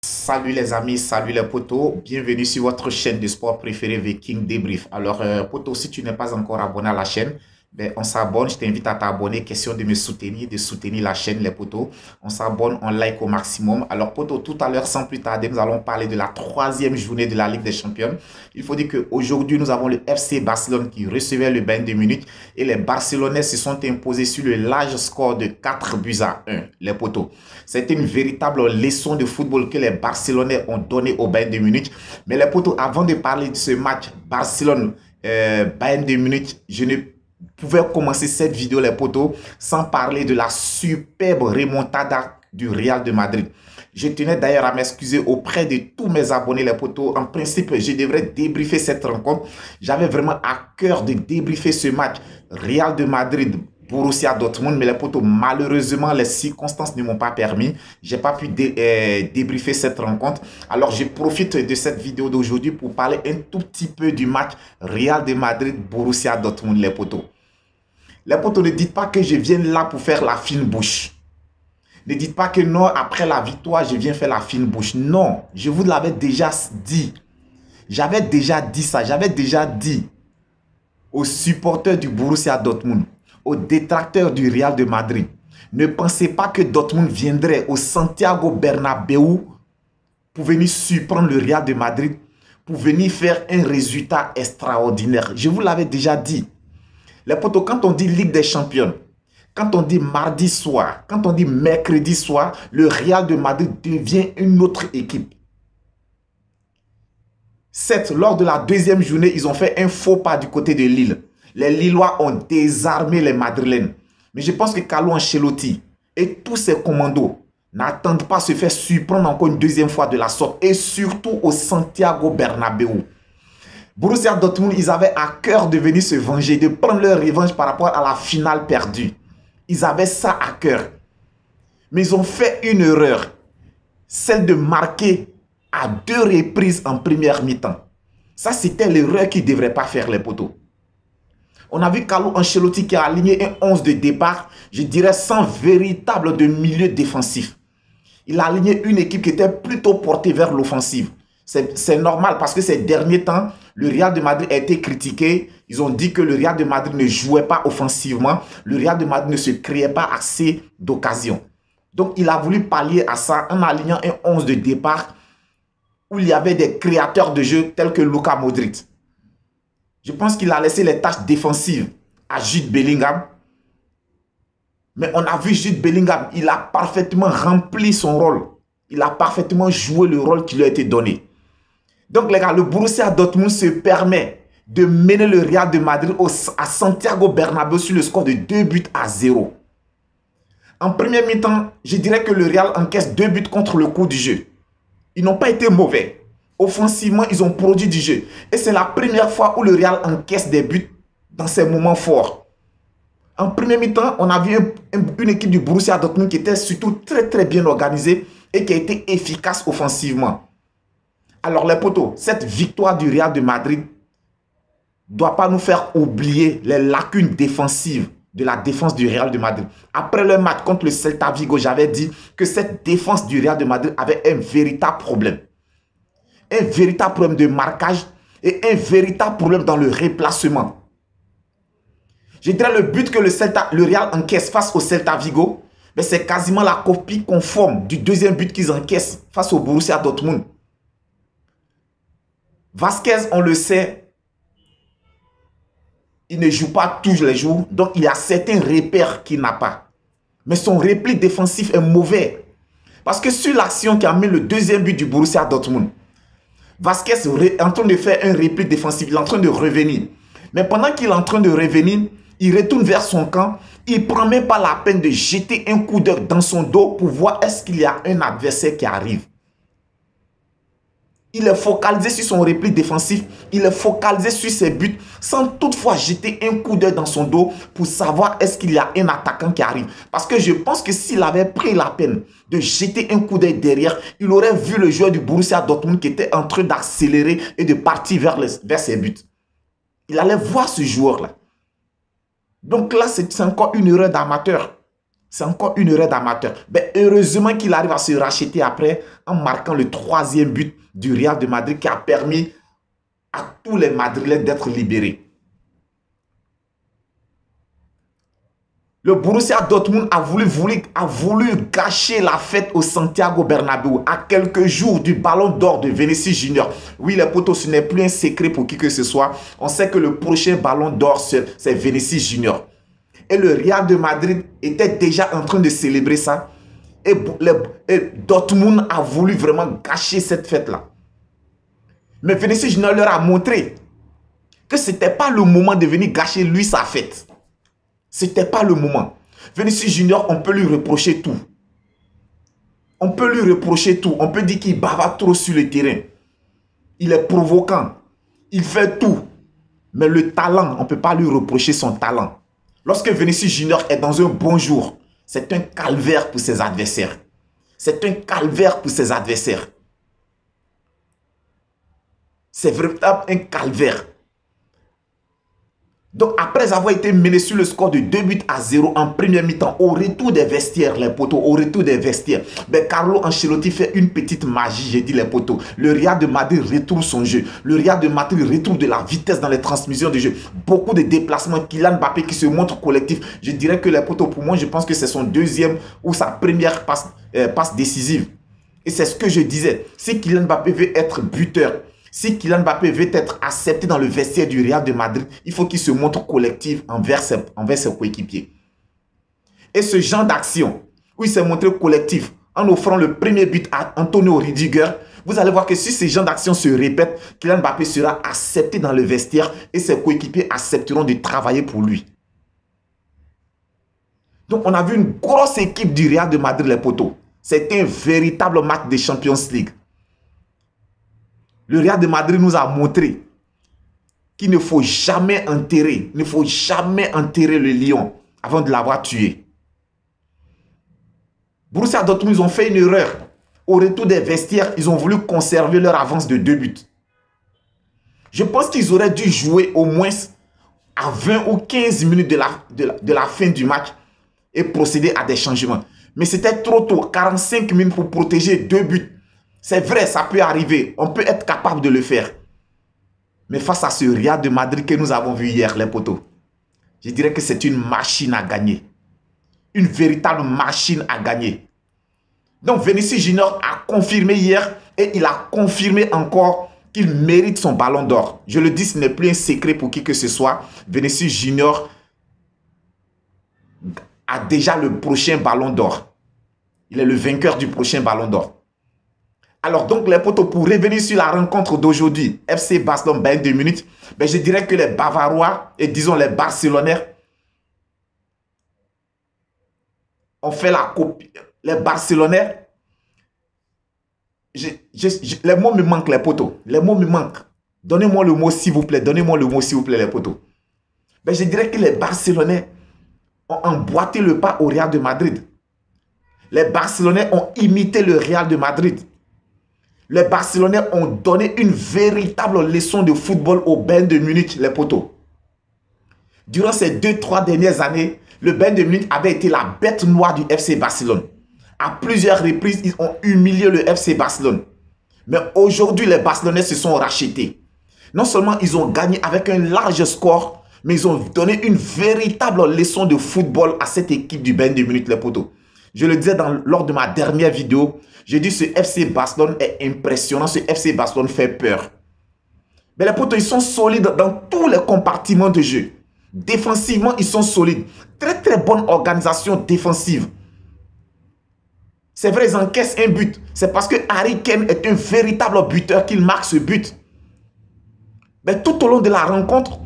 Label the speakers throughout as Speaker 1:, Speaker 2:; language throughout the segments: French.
Speaker 1: Salut les amis, salut les potos, bienvenue sur votre chaîne de sport préférée Viking Débrief. Alors potos, si tu n'es pas encore abonné à la chaîne, ben, on s'abonne, je t'invite à t'abonner, question de me soutenir, de soutenir la chaîne les potos. On s'abonne, on like au maximum. Alors potos, tout à l'heure sans plus tarder, nous allons parler de la troisième journée de la Ligue des Champions. Il faut dire qu'aujourd'hui nous avons le FC Barcelone qui recevait le Bayern de Munich et les Barcelonais se sont imposés sur le large score de 4-1, les potos. C'était une véritable leçon de football que les Barcelonais ont donné au Bayern de Munich. Mais les potos, avant de parler de ce match Barcelone-Bayern de Munich, je ne pouvais commencer cette vidéo, les potos, sans parler de la superbe remontada du Real de Madrid. Je tenais d'ailleurs à m'excuser auprès de tous mes abonnés, les potos. En principe, je devrais débriefer cette rencontre. J'avais vraiment à cœur de débriefer ce match Real de Madrid, Borussia Dortmund, mais les potos, malheureusement, les circonstances ne m'ont pas permis. Je n'ai pas pu débriefer cette rencontre. Alors, je profite de cette vidéo d'aujourd'hui pour parler un tout petit peu du match Real de Madrid, Borussia Dortmund, les potos. Les potos, ne dites pas que je viens là pour faire la fine bouche. Ne dites pas que non, après la victoire, je viens faire la fine bouche. Non, je vous l'avais déjà dit. J'avais déjà dit ça. J'avais déjà dit aux supporters du Borussia Dortmund, aux détracteurs du Real de Madrid, ne pensez pas que Dortmund viendrait au Santiago Bernabéu pour venir surprendre le Real de Madrid, pour venir faire un résultat extraordinaire. Je vous l'avais déjà dit. Les potos, quand on dit Ligue des Champions, quand on dit mardi soir, quand on dit mercredi soir, le Real de Madrid devient une autre équipe. Certes, lors de la deuxième journée, ils ont fait un faux pas du côté de Lille. Les Lillois ont désarmé les Madrilènes. Mais je pense que Carlo Ancelotti et tous ses commandos n'attendent pas se faire surprendre encore une deuxième fois de la sorte. Et surtout au Santiago Bernabéu. Borussia Dortmund, ils avaient à cœur de venir se venger, de prendre leur revanche par rapport à la finale perdue. Ils avaient ça à cœur. Mais ils ont fait une erreur. Celle de marquer à 2 reprises en première mi-temps. Ça, c'était l'erreur qu'ils ne devraient pas faire, les potos. On a vu Carlo Ancelotti qui a aligné un 11 de départ, je dirais sans véritable de milieu défensif. Il a aligné une équipe qui était plutôt portée vers l'offensive. C'est normal parce que ces derniers temps, le Real de Madrid a été critiqué. Ils ont dit que le Real de Madrid ne jouait pas offensivement. Le Real de Madrid ne se créait pas assez d'occasions. Donc, il a voulu pallier à ça en alignant un 11 de départ où il y avait des créateurs de jeu tels que Luka Modric. Je pense qu'il a laissé les tâches défensives à Jude Bellingham. Mais on a vu Jude Bellingham, il a parfaitement rempli son rôle. Il a parfaitement joué le rôle qui lui a été donné. Donc les gars, le Borussia Dortmund se permet de mener le Real de Madrid à Santiago Bernabéu sur le score de 2-0. En première mi-temps, je dirais que le Real encaisse 2 buts contre le cours du jeu. Ils n'ont pas été mauvais. Offensivement, ils ont produit du jeu. Et c'est la première fois où le Real encaisse des buts dans ces moments forts. En premier mi-temps, on a vu une équipe du Borussia Dortmund qui était surtout très bien organisée et qui a été efficace offensivement. Alors les potos, cette victoire du Real de Madrid ne doit pas nous faire oublier les lacunes défensives de la défense du Real de Madrid. Après le match contre le Celta Vigo, j'avais dit que cette défense du Real de Madrid avait un véritable problème. Un véritable problème de marquage et un véritable problème dans le replacement. Je dirais le but que le Real encaisse face au Celta Vigo, c'est quasiment la copie conforme du deuxième but qu'ils encaissent face au Borussia Dortmund. Vasquez, on le sait, il ne joue pas tous les jours, donc il y a certains repères qu'il n'a pas. Mais son repli défensif est mauvais. Parce que sur l'action qui a mis le deuxième but du Borussia Dortmund, Vasquez est en train de faire un repli défensif, il est en train de revenir. Mais pendant qu'il est en train de revenir, il retourne vers son camp, il ne prend même pas la peine de jeter un coup d'œil dans son dos pour voir est-ce qu'il y a un adversaire qui arrive. Il est focalisé sur son repli défensif, il est focalisé sur ses buts, sans toutefois jeter un coup d'œil dans son dos pour savoir est-ce qu'il y a un attaquant qui arrive. Parce que je pense que s'il avait pris la peine de jeter un coup d'œil derrière, il aurait vu le joueur du Borussia Dortmund qui était en train d'accélérer et de partir vers ses buts. Il allait voir ce joueur-là. Donc là, c'est encore une erreur d'amateur. C'est encore une erreur d'amateur. Mais heureusement qu'il arrive à se racheter après en marquant le 3e but du Real de Madrid qui a permis à tous les Madrilènes d'être libérés. Le Borussia Dortmund a voulu gâcher la fête au Santiago Bernabéu à quelques jours du Ballon d'Or de Vinicius Junior. Oui, les potos, ce n'est plus un secret pour qui que ce soit. On sait que le prochain Ballon d'Or, c'est Vinicius Junior. Et le Real de Madrid était déjà en train de célébrer ça. Et Dortmund a voulu vraiment gâcher cette fête-là. Mais Vinicius Junior leur a montré que ce n'était pas le moment de venir gâcher lui sa fête. Ce n'était pas le moment. Vinicius Junior, on peut lui reprocher tout. On peut lui reprocher tout. On peut dire qu'il bavarde trop sur le terrain. Il est provoquant. Il fait tout. Mais le talent, on ne peut pas lui reprocher son talent. Lorsque Vinicius Junior est dans un bon jour, c'est un calvaire pour ses adversaires. C'est un calvaire pour ses adversaires. C'est vraiment un calvaire. Donc, après avoir été mené sur le score de 2-0 en première mi-temps, au retour des vestiaires, les poteaux, au retour des vestiaires, ben Carlo Ancelotti fait une petite magie, j'ai dit les poteaux. Le Real de Madrid retrouve son jeu. Le Real de Madrid retrouve de la vitesse dans les transmissions de jeu. Beaucoup de déplacements. Kylian Mbappé qui se montre collectif. Je dirais que les poteaux, pour moi, je pense que c'est son deuxième ou sa première passe décisive. Et c'est ce que je disais. Si Kylian Mbappé veut être buteur, si Kylian Mbappé veut être accepté dans le vestiaire du Real de Madrid, il faut qu'il se montre collectif envers ses coéquipiers. Et ce genre d'action, où il s'est montré collectif en offrant le premier but à Antonio Rudiger, vous allez voir que si ce genre d'action se répète, Kylian Mbappé sera accepté dans le vestiaire et ses coéquipiers accepteront de travailler pour lui. Donc on a vu une grosse équipe du Real de Madrid, les poteaux. C'était un véritable match de Champions League. Le Real de Madrid nous a montré qu'il ne faut jamais enterrer, le lion avant de l'avoir tué. Borussia Dortmund, ils ont fait une erreur. Au retour des vestiaires, ils ont voulu conserver leur avance de 2 buts. Je pense qu'ils auraient dû jouer au moins à 20 ou 15 minutes de la fin du match et procéder à des changements. Mais c'était trop tôt, 45 minutes pour protéger 2 buts. C'est vrai, ça peut arriver. On peut être capable de le faire. Mais face à ce Real de Madrid que nous avons vu hier, les poteaux, je dirais que c'est une machine à gagner. Une véritable machine à gagner. Donc Vinicius Junior a confirmé hier et il a confirmé encore qu'il mérite son ballon d'or. Je le dis, ce n'est plus un secret pour qui que ce soit. Vinicius Junior a déjà le prochain ballon d'or. Il est le vainqueur du prochain ballon d'or. Alors donc les potos, pour revenir sur la rencontre d'aujourd'hui, FC Barcelone Bayern de Munich, ben, je dirais que les Bavarois et disons les Barcelonais ont fait la copie. Les Barcelonais, les mots me manquent, les potos. Les mots me manquent. Donnez-moi le mot s'il vous plaît. Donnez-moi le mot s'il vous plaît, les potos. Ben, je dirais que les Barcelonais ont emboîté le pas au Real de Madrid. Les Barcelonais ont imité le Real de Madrid. Les Barcelonais ont donné une véritable leçon de football au Bayern de Munich, les potos. Durant ces 2-3 dernières années, le Bayern de Munich avait été la bête noire du FC Barcelone. À plusieurs reprises, ils ont humilié le FC Barcelone. Mais aujourd'hui, les Barcelonais se sont rachetés. Non seulement ils ont gagné avec un large score, mais ils ont donné une véritable leçon de football à cette équipe du Bayern de Munich, les potos. Je le disais lors de ma dernière vidéo, j'ai dit ce FC Barcelone est impressionnant, ce FC Barcelone fait peur. Mais les potos, ils sont solides dans tous les compartiments de jeu. Défensivement, ils sont solides. Très très bonne organisation défensive. C'est vrai, ils encaissent un but. C'est parce que Harry Kane est un véritable buteur qu'il marque ce but. Mais tout au long de la rencontre,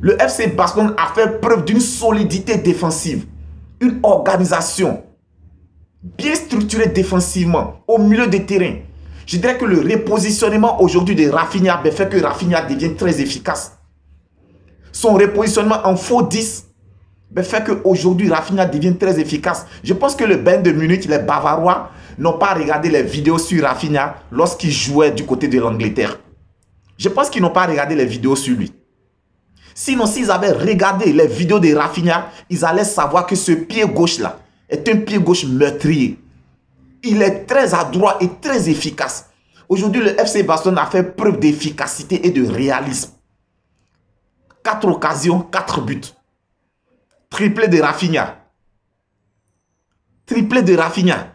Speaker 1: le FC Barcelone a fait preuve d'une solidité défensive. Une organisation bien structurée défensivement, au milieu des terrains. Je dirais que le repositionnement aujourd'hui de Rafinha fait que Rafinha devient très efficace. Son repositionnement en faux 10 fait qu'aujourd'hui Rafinha devient très efficace. Je pense que le Bayern de Munich, les Bavarois, n'ont pas regardé les vidéos sur Rafinha lorsqu'il jouait du côté de l'Angleterre. Je pense qu'ils n'ont pas regardé les vidéos sur lui. Sinon, s'ils avaient regardé les vidéos de Rafinha, ils allaient savoir que ce pied gauche-là est un pied gauche meurtrier. Il est très adroit et très efficace. Aujourd'hui, le FC Barcelone a fait preuve d'efficacité et de réalisme. 4 occasions, 4 buts. Triplé de Rafinha. Triplé de Rafinha.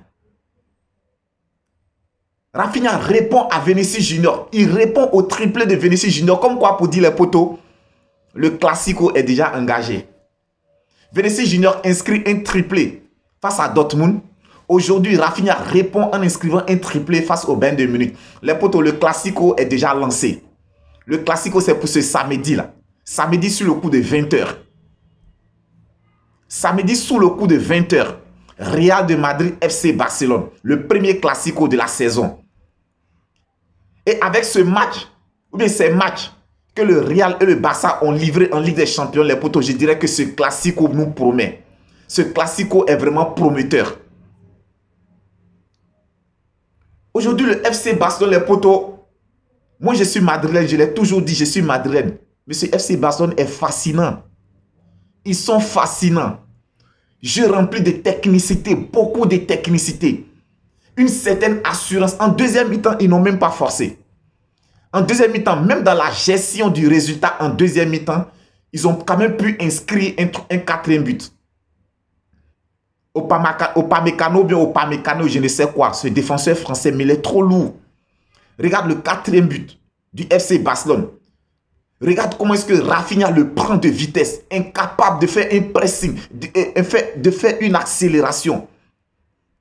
Speaker 1: Rafinha répond à Vinicius Junior. Il répond au triplé de Vinicius Junior. Comme quoi, pour dire les potos, le Classico est déjà engagé. Vinicius Junior inscrit un triplé face à Dortmund. Aujourd'hui, Rafinha répond en inscrivant un triplé face au Bayern de Munich. Les potos, le Classico est déjà lancé. Le Classico, c'est pour ce samedi-là. Samedi sur le coup de 20h. Samedi sous le coup de 20h. Real de Madrid, FC Barcelone. Le premier Classico de la saison. Et avec ce match, ou bien ces matchs que le Real et le Barça ont livrés en Ligue des Champions, les potos, je dirais que ce Classico nous promet. Ce Classico est vraiment prometteur. Aujourd'hui, le FC Barcelone, les potos, moi je suis madrilène, je l'ai toujours dit, je suis madrilène. Mais ce FC Barcelone est fascinant. Ils sont fascinants. Jeu rempli de technicité, beaucoup de technicité. Une certaine assurance. En deuxième mi-temps, ils n'ont même pas forcé. En deuxième mi-temps, même dans la gestion du résultat en deuxième mi-temps, ils ont quand même pu inscrire un quatrième but. Upamecano, bien Upamecano, je ne sais quoi. Ce défenseur français, mais il est trop lourd. Regarde le quatrième but du FC Barcelone. Regarde comment est-ce que Rafinha le prend de vitesse, incapable de faire un pressing, de faire une accélération.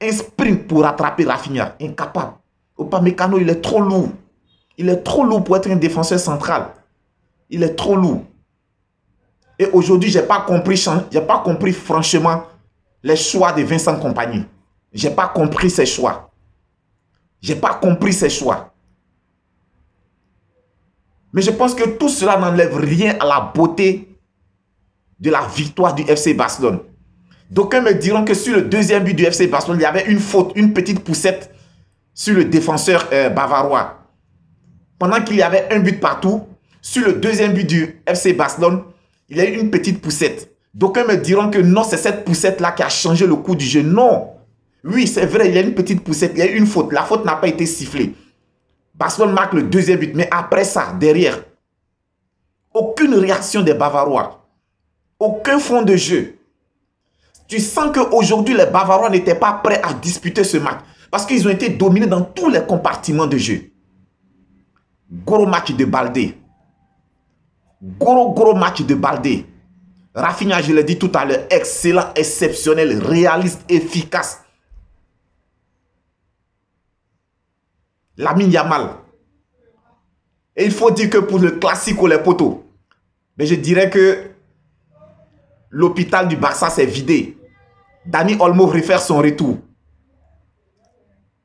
Speaker 1: Un sprint pour rattraper Rafinha, incapable. Upamecano, il est trop lourd. Il est trop lourd pour être un défenseur central. Il est trop lourd. Et aujourd'hui, je n'ai pas compris franchement les choix de Vincent Kompany. Je n'ai pas compris ses choix. Je n'ai pas compris ses choix. Mais je pense que tout cela n'enlève rien à la beauté de la victoire du FC Barcelone. D'aucuns me diront que sur le deuxième but du FC Barcelone, il y avait une faute, une petite poussette sur le défenseur bavarois. Pendant qu'il y avait un but partout, sur le deuxième but du FC Barcelone, il y a eu une petite poussette. D'aucuns me diront que non, c'est cette poussette-là qui a changé le cours du jeu. Non. Oui, c'est vrai, il y a une petite poussette, il y a eu une faute. La faute n'a pas été sifflée. Barcelone marque le deuxième but, mais après ça, derrière, aucune réaction des Bavarois. Aucun fond de jeu. Tu sens qu'aujourd'hui, les Bavarois n'étaient pas prêts à disputer ce match. Parce qu'ils ont été dominés dans tous les compartiments de jeu. Gros match de Baldé. Gros match de Baldé. Rafinha, je l'ai dit tout à l'heure, excellent, exceptionnel, réaliste, efficace. Lamine Yamal. Et il faut dire que pour le Classico, les potos, mais je dirais que l'hôpital du Barça s'est vidé. Dani Olmo refaire son retour.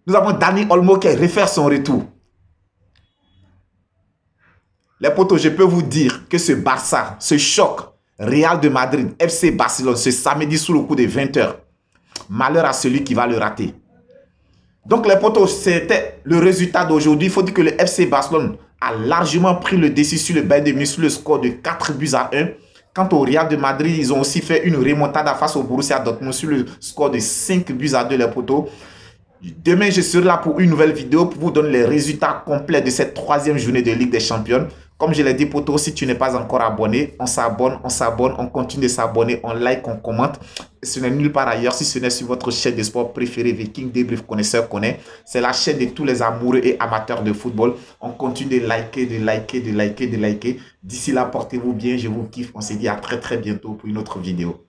Speaker 1: Nous avons Dani Olmo qui refaire son retour. Les potos, je peux vous dire que ce Barça, ce choc, Real de Madrid, FC Barcelone, ce samedi sous le coup de 20h, malheur à celui qui va le rater. Donc les potos, c'était le résultat d'aujourd'hui. Il faut dire que le FC Barcelone a largement pris le dessus sur le Bayern de Munich sur le score de 4 buts à 1. Quant au Real de Madrid, ils ont aussi fait une remontada face au Borussia Dortmund sur le score de 5 buts à 2 les potos. Demain, je serai là pour une nouvelle vidéo pour vous donner les résultats complets de cette troisième journée de Ligue des Champions. Comme je l'ai dit, potos, si tu n'es pas encore abonné, on s'abonne, on continue de s'abonner, on like, on commente. Ce n'est nulle part ailleurs si ce n'est sur votre chaîne de sport préférée, Viking Débrief Connaisseur connaît. C'est la chaîne de tous les amoureux et amateurs de football. On continue de liker. D'ici là, portez-vous bien, je vous kiffe. On se dit à très bientôt pour une autre vidéo.